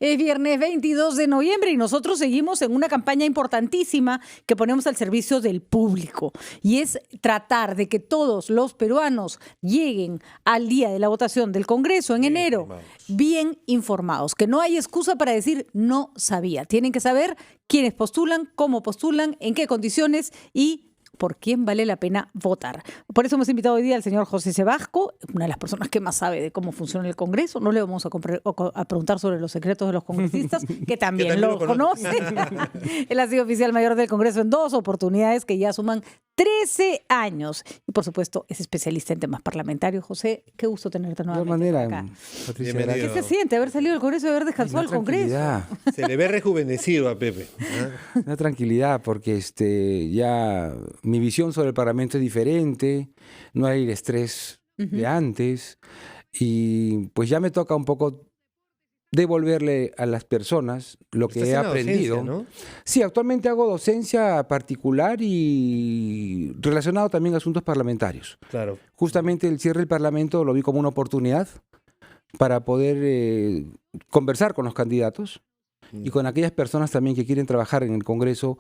Es viernes 22 de noviembre y nosotros seguimos en una campaña importantísima que ponemos al servicio del público y es tratar de que todos los peruanos lleguen al día de la votación del Congreso en enero bien informados, que no hay excusa para decir no sabía. Tienen que saber quiénes postulan, cómo postulan, en qué condiciones y por quién vale la pena votar. Por eso hemos invitado hoy día al señor José Sebasco, una de las personas que más sabe de cómo funciona el Congreso. No le vamos a preguntar sobre los secretos de los congresistas, que también lo conoce. Él ha sido oficial mayor del Congreso en 2 oportunidades que ya suman 13 años. Y por supuesto es especialista en temas parlamentarios. José, qué gusto tenerte nuevamente acá. Patricia, ¿Qué se siente haber salido del Congreso y haber descansado al Congreso? Se le ve rejuvenecido a Pepe. Una tranquilidad porque ya mi visión sobre el Parlamento es diferente, no hay el estrés de antes y pues ya me toca un poco devolverle a las personas lo que he aprendido. Docencia, ¿no? Sí, actualmente hago docencia particular y relacionado también a asuntos parlamentarios. Claro. Justamente el cierre del Parlamento lo vi como una oportunidad para poder conversar con los candidatos y con aquellas personas también que quieren trabajar en el Congreso,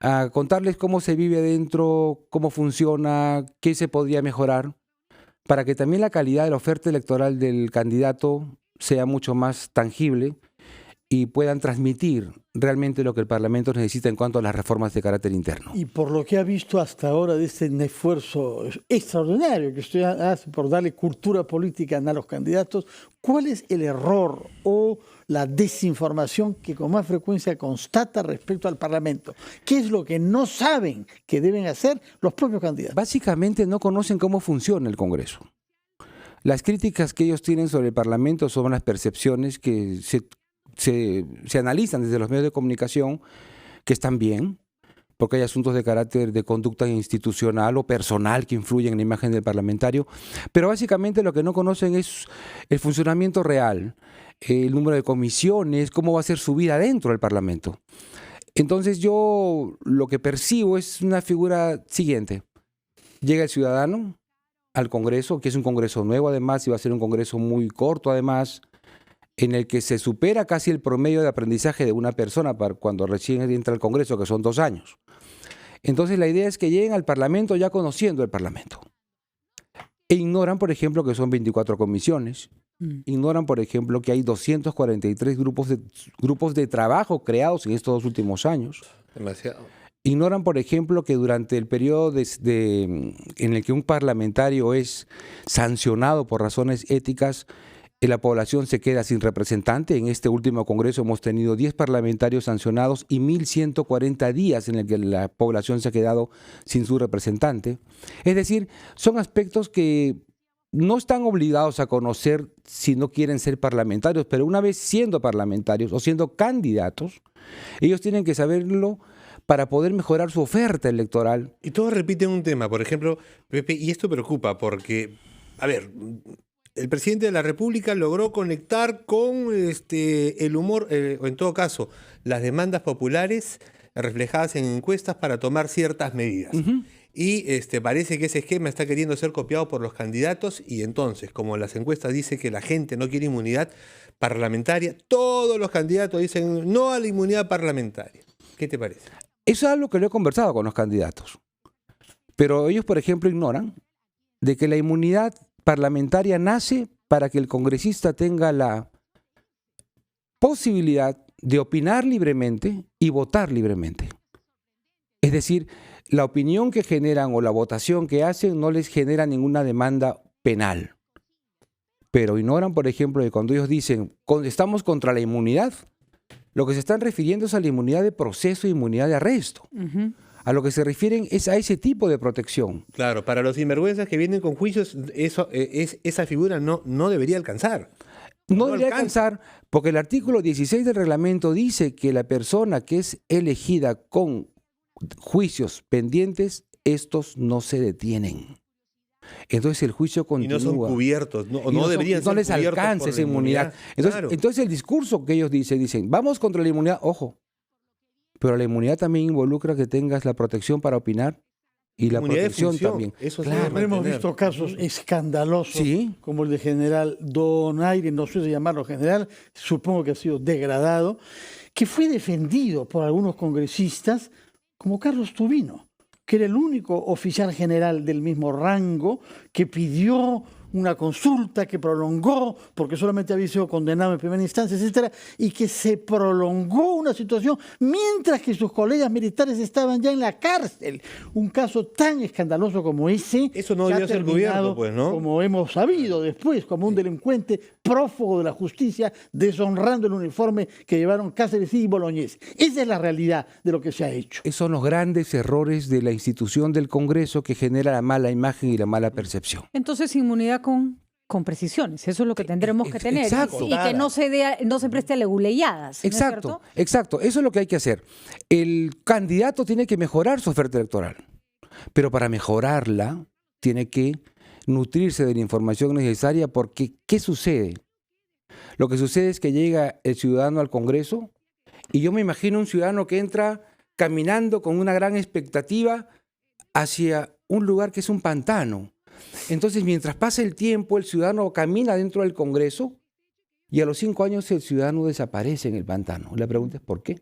a contarles cómo se vive adentro, cómo funciona, qué se podría mejorar, para que también la calidad de la oferta electoral del candidato sea mucho más tangible y puedan transmitir realmente lo que el Parlamento necesita en cuanto a las reformas de carácter interno. Y por lo que ha visto hasta ahora de este esfuerzo extraordinario que usted hace por darle cultura política a los candidatos, ¿cuál es el error o la desinformación que con más frecuencia constata respecto al Parlamento? ¿Qué es lo que no saben que deben hacer los propios candidatos? Básicamente no conocen cómo funciona el Congreso. Las críticas que ellos tienen sobre el Parlamento son las percepciones que se analizan desde los medios de comunicación, que están bien, porque hay asuntos de carácter de conducta institucional o personal que influyen en la imagen del parlamentario, pero básicamente lo que no conocen es el funcionamiento real, el número de comisiones, cómo va a ser su vida dentro del Parlamento. Entonces yo lo que percibo es una figura siguiente. Llega el ciudadano al Congreso, que es un Congreso nuevo además, y va a ser un Congreso muy corto además, en el que se supera casi el promedio de aprendizaje de una persona para cuando recién entra al Congreso, que son 2 años. Entonces la idea es que lleguen al Parlamento ya conociendo el Parlamento. E ignoran, por ejemplo, que son 24 comisiones. Ignoran, por ejemplo, que hay 243 grupos de trabajo creados en estos 2 últimos años. Demasiado. Ignoran, por ejemplo, que durante el periodo en el que un parlamentario es sancionado por razones éticas, la población se queda sin representante. En este último Congreso hemos tenido 10 parlamentarios sancionados y 1.140 días en el que la población se ha quedado sin su representante. Es decir, son aspectos que no están obligados a conocer si no quieren ser parlamentarios, pero una vez siendo parlamentarios o siendo candidatos, ellos tienen que saberlo para poder mejorar su oferta electoral. Y todos repiten un tema, por ejemplo, Pepe, y esto preocupa porque, a ver, el presidente de la República logró conectar con el humor, o en todo caso, las demandas populares reflejadas en encuestas para tomar ciertas medidas. Y parece que ese esquema está queriendo ser copiado por los candidatos y entonces, como las encuestas dicen que la gente no quiere inmunidad parlamentaria, todos los candidatos dicen no a la inmunidad parlamentaria. ¿Qué te parece? Eso es algo que lo he conversado con los candidatos. Pero ellos, por ejemplo, ignoran de que la inmunidad parlamentaria nace para que el congresista tenga la posibilidad de opinar libremente y votar libremente. Es decir, la opinión que generan o la votación que hacen no les genera ninguna demanda penal. Pero ignoran, por ejemplo, que cuando ellos dicen estamos contra la inmunidad, lo que se están refiriendo es a la inmunidad de proceso e inmunidad de arresto. A lo que se refieren es a ese tipo de protección. Claro, para los sinvergüenzas que vienen con juicios, esa figura no debería alcanzar. No debería alcanzar porque el artículo 16 del reglamento dice que la persona que es elegida con juicios pendientes, estos no se detienen. Entonces el juicio continúa. Y no son cubiertos, no deberían ser no les cubiertos alcanza por esa la inmunidad. Entonces el discurso que ellos dicen, vamos contra la inmunidad, ojo, pero la inmunidad también involucra que tengas la protección para opinar y la Inmunidad de protección función, también. eso se Claro. debe Hemos mantener. visto casos escandalosos, Sí. como el de general Donaire, no sé si llamarlo general, supongo que ha sido degradado, que fue defendido por algunos congresistas como Carlos Tubino, que era el único oficial general del mismo rango que pidió una consulta, que prolongó, porque solamente había sido condenado en primera instancia, etcétera, y que se prolongó una situación mientras que sus colegas militares estaban ya en la cárcel. Un caso tan escandaloso como ese. Eso no que ha debió ser terminado, cubierto, pues, ¿no? Como hemos sabido después, como un delincuente prófugo de la justicia, deshonrando el uniforme que llevaron Cáceres y Boloñés. Esa es la realidad de lo que se ha hecho. Esos son los grandes errores de la institución del Congreso que genera la mala imagen y la mala percepción. Entonces, inmunidad con precisiones. Eso es lo que tendremos que tener. Exacto. Y que no se preste a leguleyadas. ¿no es Exacto, cierto? exacto. Eso es lo que hay que hacer. El candidato tiene que mejorar su oferta electoral, pero para mejorarla tiene que nutrirse de la información necesaria, porque ¿qué sucede? Lo que sucede es que llega el ciudadano al Congreso y yo me imagino un ciudadano que entra caminando con una gran expectativa hacia un lugar que es un pantano. Entonces, mientras pasa el tiempo, el ciudadano camina dentro del Congreso y a los 5 años el ciudadano desaparece en el pantano. La pregunta es ¿por qué?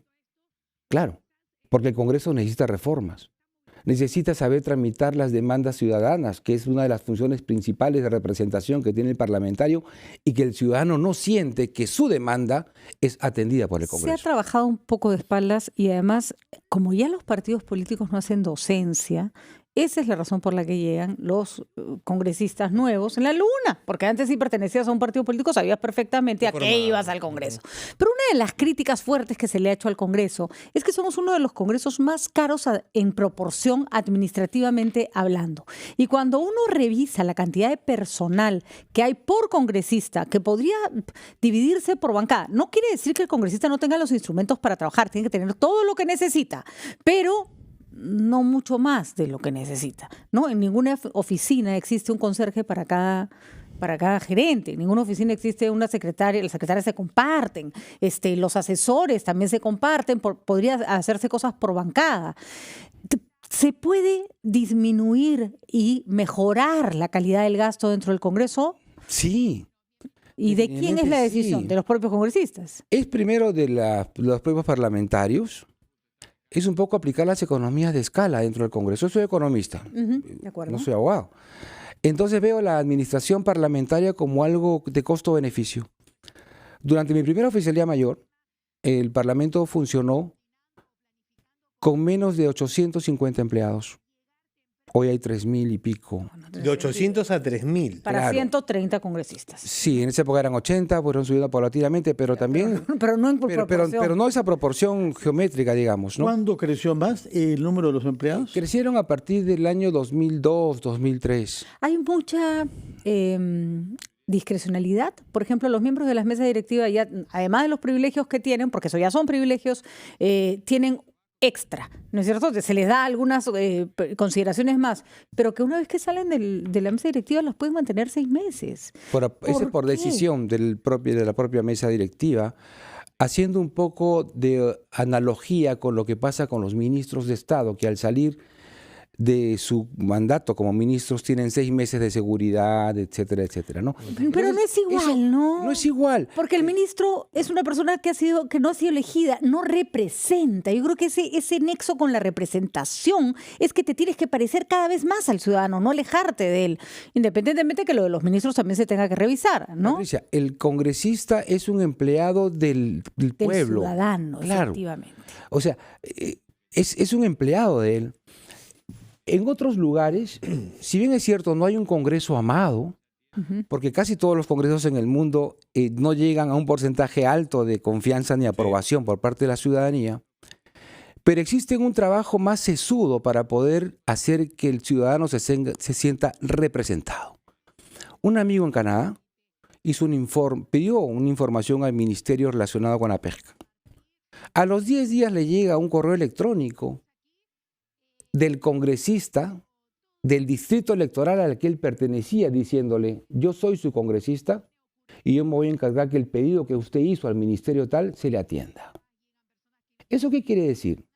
Claro, porque el Congreso necesita reformas. Necesita saber tramitar las demandas ciudadanas, que es una de las funciones principales de representación que tiene el parlamentario, y que el ciudadano no siente que su demanda es atendida por el Se ha Congreso. trabajado un poco de espaldas y además, como ya los partidos políticos no hacen docencia, esa es la razón por la que llegan los congresistas nuevos en la luna, porque antes si pertenecías a un partido político sabías perfectamente a qué ibas al Congreso. Pero una de las críticas fuertes que se le ha hecho al Congreso es que somos uno de los congresos más caros en proporción administrativamente hablando. Y cuando uno revisa la cantidad de personal que hay por congresista, que podría dividirse por bancada, no quiere decir que el congresista no tenga los instrumentos para trabajar, tiene que tener todo lo que necesita, pero no mucho más de lo que necesita, ¿no? En ninguna oficina existe un conserje para cada gerente, en ninguna oficina existe una secretaria, las secretarias se comparten, los asesores también se comparten, podría hacerse cosas por bancada. ¿Se puede disminuir y mejorar la calidad del gasto dentro del Congreso? Sí. ¿Y de quién es la decisión? Sí. ¿De los propios congresistas? Es primero de los propios parlamentarios. Es un poco aplicar las economías de escala dentro del Congreso. Yo soy economista, De acuerdo. no soy abogado. Entonces veo la administración parlamentaria como algo de costo-beneficio. Durante mi primera oficialía mayor, el Parlamento funcionó con menos de 850 empleados. Hoy hay 3.000 y pico. De 800 a 3.000. Para claro. 130 congresistas. Sí, en esa época eran 80, fueron subiendo paulatinamente, pero también... Pero no en proporción. Pero no esa proporción geométrica, digamos, ¿no? ¿Cuándo creció más el número de los empleados? Crecieron a partir del año 2002, 2003. Hay mucha discrecionalidad. Por ejemplo, los miembros de las mesas directivas, ya, además de los privilegios que tienen, porque eso ya son privilegios, tienen extra, ¿no es cierto? Se les da algunas consideraciones más, pero que una vez que salen de la mesa directiva los pueden mantener 6 meses. Ese es por qué? decisión de la propia mesa directiva, haciendo un poco de analogía con lo que pasa con los ministros de Estado, que al salir de su mandato como ministros tienen 6 meses de seguridad, etcétera, etcétera, ¿no? Pero no es igual, Eso ¿no? No es igual. Porque el ministro es una persona que no ha sido elegida, no representa. Yo creo que ese nexo con la representación es que te tienes que parecer cada vez más al ciudadano, no alejarte de él, independientemente que lo de los ministros también se tenga que revisar, ¿no? Patricia, el congresista es un empleado del Del pueblo. ciudadano, Claro. efectivamente. O sea, es un empleado de él. En otros lugares, si bien es cierto, no hay un Congreso amado, porque casi todos los congresos en el mundo no llegan a un porcentaje alto de confianza ni aprobación por parte de la ciudadanía, pero existe un trabajo más sesudo para poder hacer que el ciudadano se sienta representado. Un amigo en Canadá pidió una información al ministerio relacionado con la pesca. A los 10 días le llega un correo electrónico del congresista del distrito electoral al que él pertenecía, diciéndole: yo soy su congresista y yo me voy a encargar que el pedido que usted hizo al ministerio tal se le atienda. ¿Eso qué quiere decir?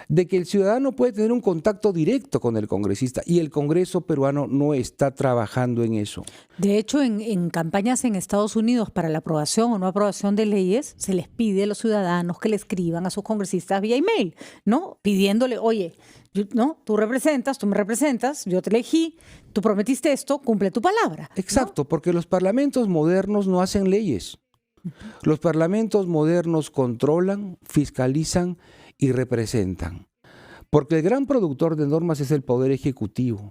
de que el ciudadano puede tener un contacto directo con el congresista y el Congreso peruano no está trabajando en eso. De hecho, en campañas en Estados Unidos para la aprobación o no aprobación de leyes, se les pide a los ciudadanos que le escriban a sus congresistas vía email, ¿no? Pidiéndole, oye, ¿no? Tú me representas, yo te elegí, tú prometiste esto, cumple tu palabra. Exacto, porque los parlamentos modernos no hacen leyes. Los parlamentos modernos controlan, fiscalizan y representan. Porque el gran productor de normas es el Poder Ejecutivo.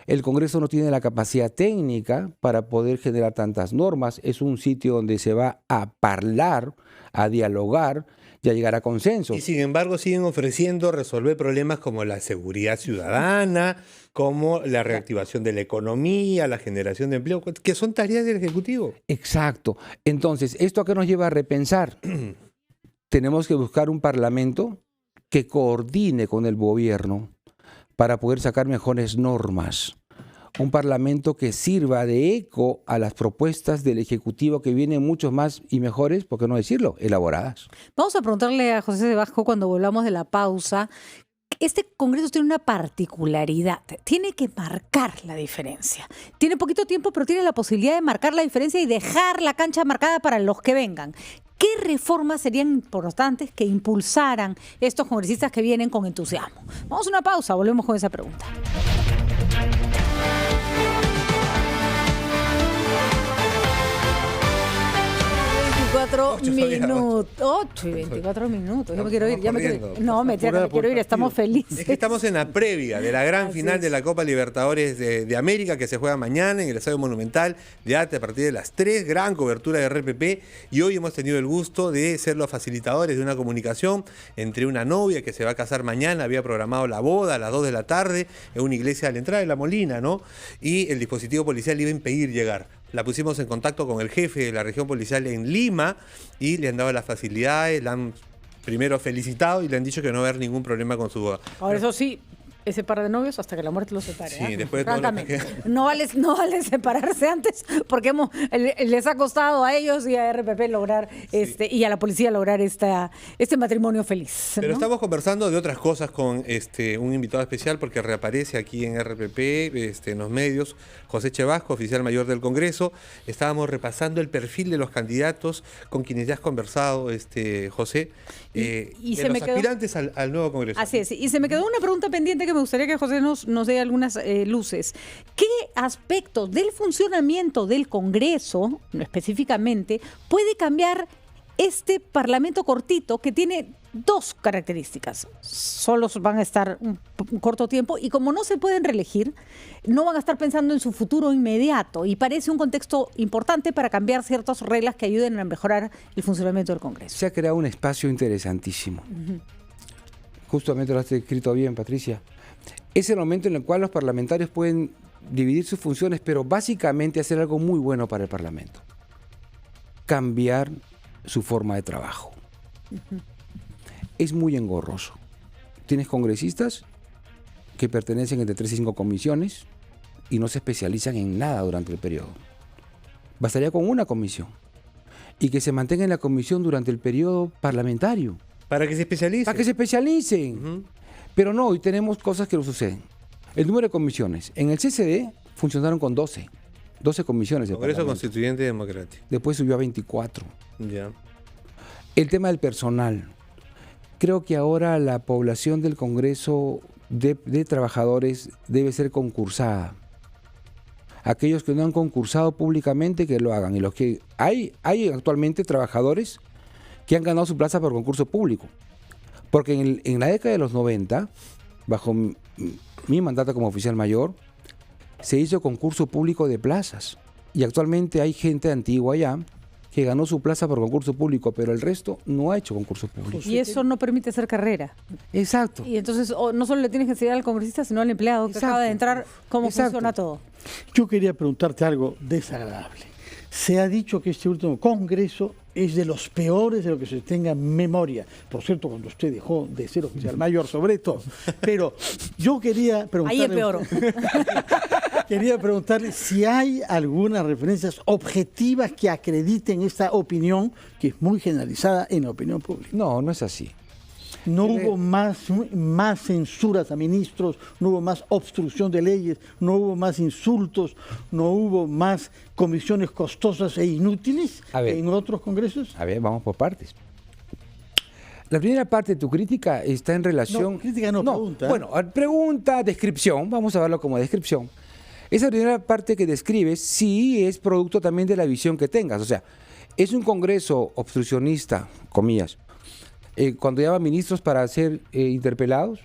El Congreso no tiene la capacidad técnica para poder generar tantas normas. Es un sitio donde se va a hablar, a dialogar y a llegar a consensos. Y sin embargo siguen ofreciendo resolver problemas como la seguridad ciudadana, como la reactivación de la economía, la generación de empleo, que son tareas del Ejecutivo. Exacto. Entonces, ¿esto a qué nos lleva a repensar? Tenemos que buscar un parlamento que coordine con el gobierno para poder sacar mejores normas. Un parlamento que sirva de eco a las propuestas del Ejecutivo que vienen mucho más y mejores, por qué no decirlo, elaboradas. Vamos a preguntarle a José de Vasco cuando volvamos de la pausa. Este Congreso tiene una particularidad, tiene que marcar la diferencia. Tiene poquito tiempo, pero tiene la posibilidad de marcar la diferencia y dejar la cancha marcada para los que vengan. ¿Qué reformas serían importantes que impulsaran estos congresistas que vienen con entusiasmo? Vamos a una pausa, volvemos con esa pregunta. 8 y 24 minutos. Yo me quiero ir. No, mentira, que me quiero ir. Estamos felices. Es que estamos en la previa de la gran final de la Copa Libertadores de América, que se juega mañana en el Estadio Monumental de Arte a partir de las 3. Gran cobertura de RPP. Y hoy hemos tenido el gusto de ser los facilitadores de una comunicación entre una novia que se va a casar mañana. Había programado la boda a las 2 de la tarde en una iglesia a la entrada de La Molina, ¿no? Y el dispositivo policial iba a impedir llegar. La pusimos en contacto con el jefe de la región policial en Lima y le han dado las facilidades, la han primero felicitado y le han dicho que no va a haber ningún problema con su boda. Ahora, eso sí, ese par de novios hasta que la muerte los separe. Sí, después de todo lo que... no vale separarse antes porque les ha costado a ellos y a RPP lograr y a la policía lograr este matrimonio feliz, Pero ¿no? estamos conversando de otras cosas con un invitado especial porque reaparece aquí en RPP, en los medios, José Chevasco, oficial mayor del Congreso. Estábamos repasando el perfil de los candidatos con quienes ya has conversado, José, y de se los me quedó... aspirantes al nuevo Congreso. Así es, y se me quedó una pregunta pendiente que me gustaría que José nos dé algunas luces. ¿Qué aspectos del funcionamiento del Congreso, específicamente, puede cambiar este Parlamento cortito que tiene dos características? Solo van a estar un corto tiempo y como no se pueden reelegir, no van a estar pensando en su futuro inmediato y parece un contexto importante para cambiar ciertas reglas que ayuden a mejorar el funcionamiento del Congreso. Se ha creado un espacio interesantísimo. Justamente lo has escrito bien, Patricia. Es el momento en el cual los parlamentarios pueden dividir sus funciones, pero básicamente hacer algo muy bueno para el Parlamento. Cambiar su forma de trabajo. Es muy engorroso. Tienes congresistas que pertenecen entre 3 y 5 comisiones y no se especializan en nada durante el periodo. Bastaría con una comisión y que se mantenga en la comisión durante el periodo parlamentario. Para que se especialicen. Para que se especialicen. Pero no, hoy tenemos cosas que no suceden. El número de comisiones. En el CCD funcionaron con 12 comisiones. Congreso Constituyente Democrático. Después subió a 24. Ya. El tema del personal. Creo que ahora la población del Congreso de trabajadores debe ser concursada. Aquellos que no han concursado públicamente que lo hagan. Y los que hay actualmente trabajadores que han ganado su plaza por concurso público. Porque en la década de los 90, bajo mi mandato como oficial mayor, se hizo concurso público de plazas. Y actualmente hay gente antigua ya que ganó su plaza por concurso público, pero el resto no ha hecho concurso público. Y eso no permite hacer carrera. Exacto. Y entonces no solo le tienes que enseñar al congresista, sino al empleado que acaba de entrar cómo funciona todo. Yo quería preguntarte algo desagradable. Se ha dicho que este último Congreso es de los peores de lo que se tenga en memoria. Por cierto, cuando usted dejó de ser oficial mayor, sobre todo. Pero yo quería preguntarle... Ahí empeoró. Quería preguntarle si hay algunas referencias objetivas que acrediten esta opinión, que es muy generalizada en la opinión pública. No, no es así. No hubo más censuras a ministros, no hubo más obstrucción de leyes, no hubo más insultos, no hubo más comisiones costosas e inútiles en otros congresos. A ver, vamos por partes. La primera parte de tu crítica está en relación... No, crítica no, pregunta. Bueno, pregunta, descripción, vamos a verlo como descripción. Esa primera parte que describes sí es producto también de la visión que tengas. O sea, es un congreso obstruccionista, comillas, cuando llama ministros para ser interpelados,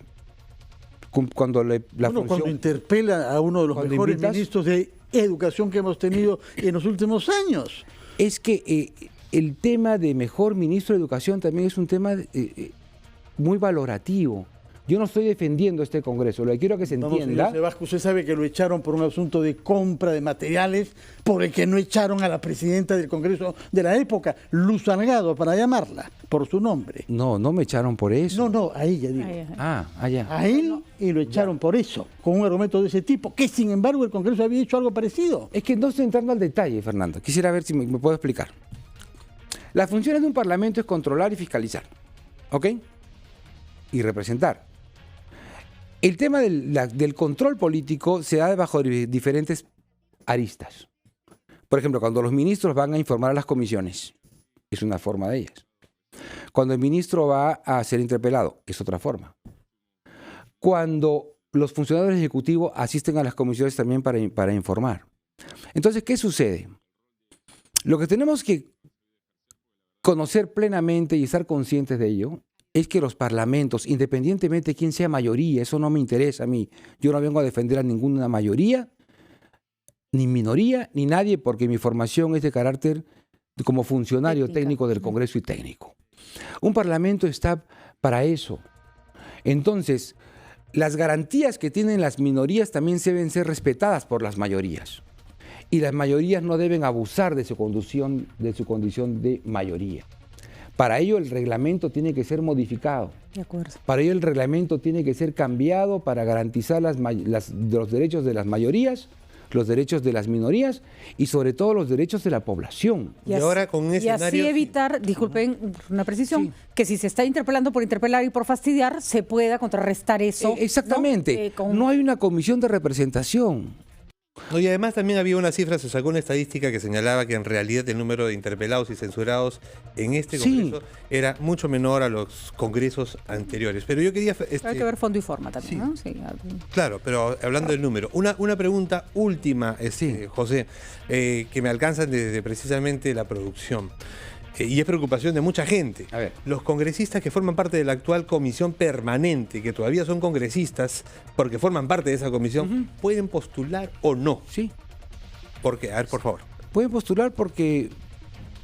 cuando cuando interpela a uno de los mejores ministros de educación que hemos tenido en los últimos años. Es que el tema de mejor ministro de educación también es un tema muy valorativo. Yo no estoy defendiendo este Congreso, lo que quiero que se entienda. Señor Sebasco, usted sabe que lo echaron por un asunto de compra de materiales, por el que no echaron a la presidenta del Congreso de la época, Luz Salgado, para llamarla, por su nombre. No, no me echaron por eso. No, a ella digo. Allá. A él y lo echaron por eso, con un argumento de ese tipo, que sin embargo el Congreso había hecho algo parecido. Es que no estoy entrando al detalle, Fernando. Quisiera ver si me puedo explicar. Las funciones de un parlamento es controlar y fiscalizar, ¿ok? Y representar. El tema del control político se da bajo diferentes aristas. Por ejemplo, cuando los ministros van a informar a las comisiones, es una forma de ellas. Cuando el ministro va a ser interpelado, es otra forma. Cuando los funcionarios ejecutivos asisten a las comisiones también para informar. Entonces, ¿qué sucede? Lo que tenemos que conocer plenamente y estar conscientes de ello es que los parlamentos, independientemente de quién sea mayoría, eso no me interesa a mí. Yo no vengo a defender a ninguna mayoría, ni minoría, ni nadie, porque mi formación es de carácter como funcionario técnico del Congreso y técnico. Un parlamento está para eso. Entonces, las garantías que tienen las minorías también deben ser respetadas por las mayorías. Y las mayorías no deben abusar de su condición de mayoría. Para ello el reglamento tiene que ser modificado. De acuerdo. Para ello el reglamento tiene que ser cambiado para garantizar los derechos de las mayorías, los derechos de las minorías y sobre todo los derechos de la población. Y ahora con un escenario... Y así evitar, disculpen una precisión, que si se está interpelando por interpelar y por fastidiar, se pueda contrarrestar eso. Exactamente. ¿No? No hay una comisión de representación. No, y además también había una cifra, se sacó una estadística que señalaba que en realidad el número de interpelados y censurados en este Congreso era mucho menor a los congresos anteriores. Pero yo quería... Hay que ver fondo y forma también, ¿no? Sí. Claro, pero hablando del número. Una pregunta última, José, que me alcanzan desde precisamente la producción. Y es preocupación de mucha gente. A ver. Los congresistas que forman parte de la actual comisión permanente, que todavía son congresistas, porque forman parte de esa comisión, ¿pueden postular o no? Sí. ¿Por qué? A ver, por favor. Pueden postular porque,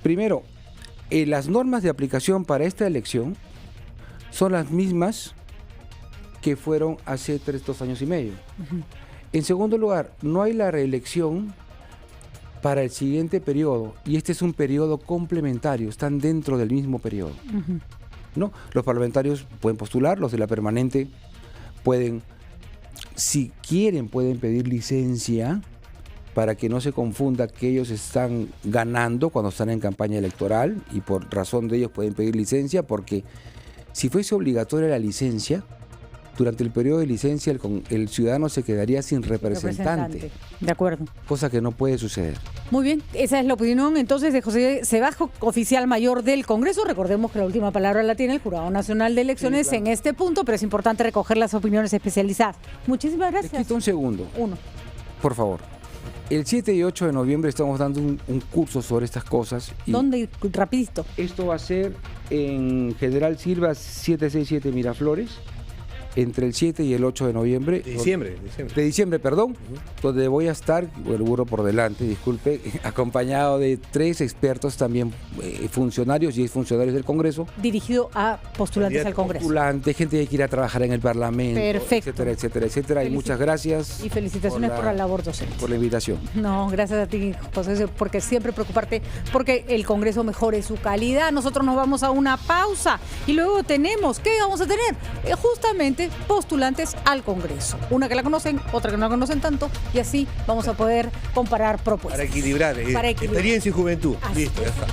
primero, las normas de aplicación para esta elección son las mismas que fueron hace 2 años y medio. En segundo lugar, no hay la reelección para el siguiente periodo, y este es un periodo complementario, están dentro del mismo periodo. ¿No? Los parlamentarios pueden postular, los de la permanente pueden, si quieren, pueden pedir licencia para que no se confunda que ellos están ganando cuando están en campaña electoral, y por razón de ellos pueden pedir licencia, porque si fuese obligatoria la licencia, durante el periodo de licencia el ciudadano se quedaría sin representante. De acuerdo. Cosa que no puede suceder. Muy bien, esa es la opinión entonces de José Sebasco, oficial mayor del Congreso. Recordemos que la última palabra la tiene el Jurado Nacional de Elecciones en este punto, pero es importante recoger las opiniones especializadas. Muchísimas gracias. Te quito un segundo. Uno. Por favor. El 7 y 8 de noviembre estamos dando un curso sobre estas cosas. ¿Dónde? Rapidito. Esto va a ser en General Silva 767 Miraflores, entre el 7 y el 8 de noviembre. De diciembre, perdón, donde voy a estar, el burro por delante, disculpe, acompañado de 3 expertos también, funcionarios y exfuncionarios del Congreso. Dirigido a postulantes al Congreso. Postulantes, gente que quiera trabajar en el Parlamento, perfecto, etcétera, etcétera, etcétera. Y muchas gracias. Y felicitaciones por la labor docente. Por la invitación. No, gracias a ti, José, porque siempre preocuparte porque el Congreso mejore su calidad. Nosotros nos vamos a una pausa y luego tenemos, ¿qué vamos a tener? Justamente postulantes al Congreso. Una que la conocen, otra que no la conocen tanto, y así vamos a poder comparar propuestas. Para equilibrar, experiencia y juventud. Así listo, ya está.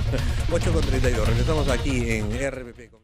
8:32. Regresamos aquí en RPP.